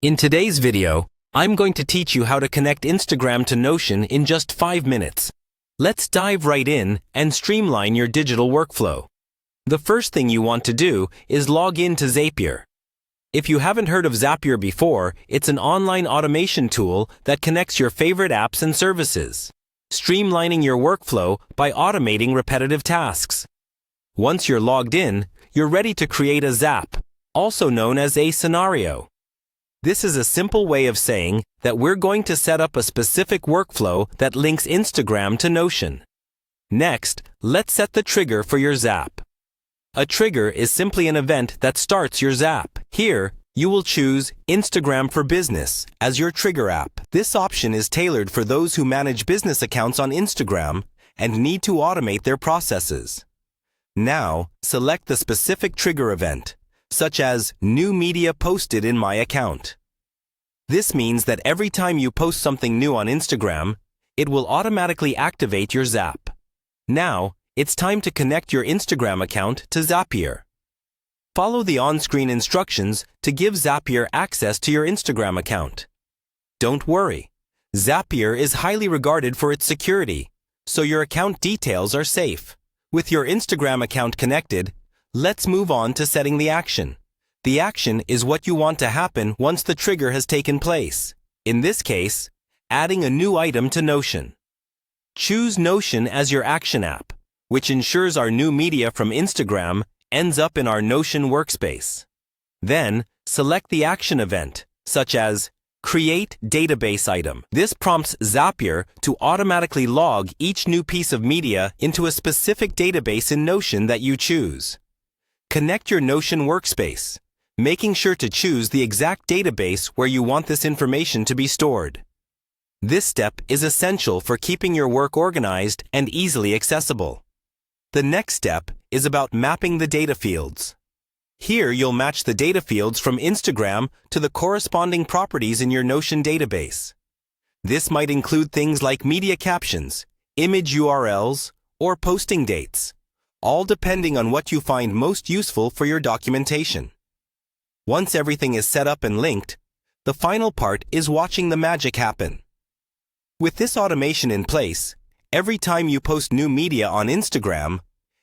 In today's video, I'm going to teach you how to connect Instagram to Notion in just 5 minutes. Let's dive right in and streamline your digital workflow. The first thing you want to do is log in to Zapier. If you haven't heard of Zapier before, it's an online automation tool that connects your favorite apps and services, streamlining your workflow by automating repetitive tasks. Once you're logged in, you're ready to create a Zap, also known as a scenario. This is a simple way of saying that we're going to set up a specific workflow that links Instagram to Notion. Next, let's set the trigger for your Zap. A trigger is simply an event that starts your Zap. Here, you will choose Instagram for Business as your trigger app. This option is tailored for those who manage business accounts on Instagram and need to automate their processes. Now, select the specific trigger event, such as new media posted in my account. This means that every time you post something new on Instagram, it will automatically activate your Zap. Now, it's time to connect your Instagram account to Zapier. Follow the on-screen instructions to give Zapier access to your Instagram account. Don't worry, Zapier is highly regarded for its security, so your account details are safe. With your Instagram account connected, let's move on to setting the action. The action is what you want to happen once the trigger has taken place. In this case, adding a new item to Notion. Choose Notion as your action app, which ensures our new media from Instagram ends up in our Notion workspace. Then, select the action event, such as Create Database Item. This prompts Zapier to automatically log each new piece of media into a specific database in Notion that you choose. Connect your Notion workspace, making sure to choose the exact database where you want this information to be stored. This step is essential for keeping your work organized and easily accessible. The next step is about mapping the data fields. Here you'll match the data fields from Instagram to the corresponding properties in your Notion database. This might include things like media captions, image URLs, or posting dates, all depending on what you find most useful for your documentation. Once everything is set up and linked, the final part is watching the magic happen. With this automation in place, every time you post new media on Instagram,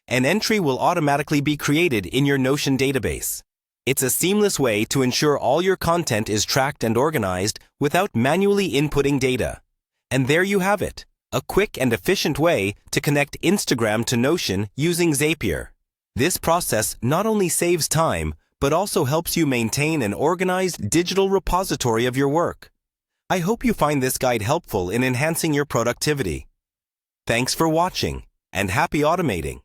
an entry will automatically be created in your Notion database. It's a seamless way to ensure all your content is tracked and organized without manually inputting data. And there you have it, a quick and efficient way to connect Instagram to Notion using Zapier. This process not only saves time, but also helps you maintain an organized digital repository of your work. I hope you find this guide helpful in enhancing your productivity. Thanks for watching, and happy automating!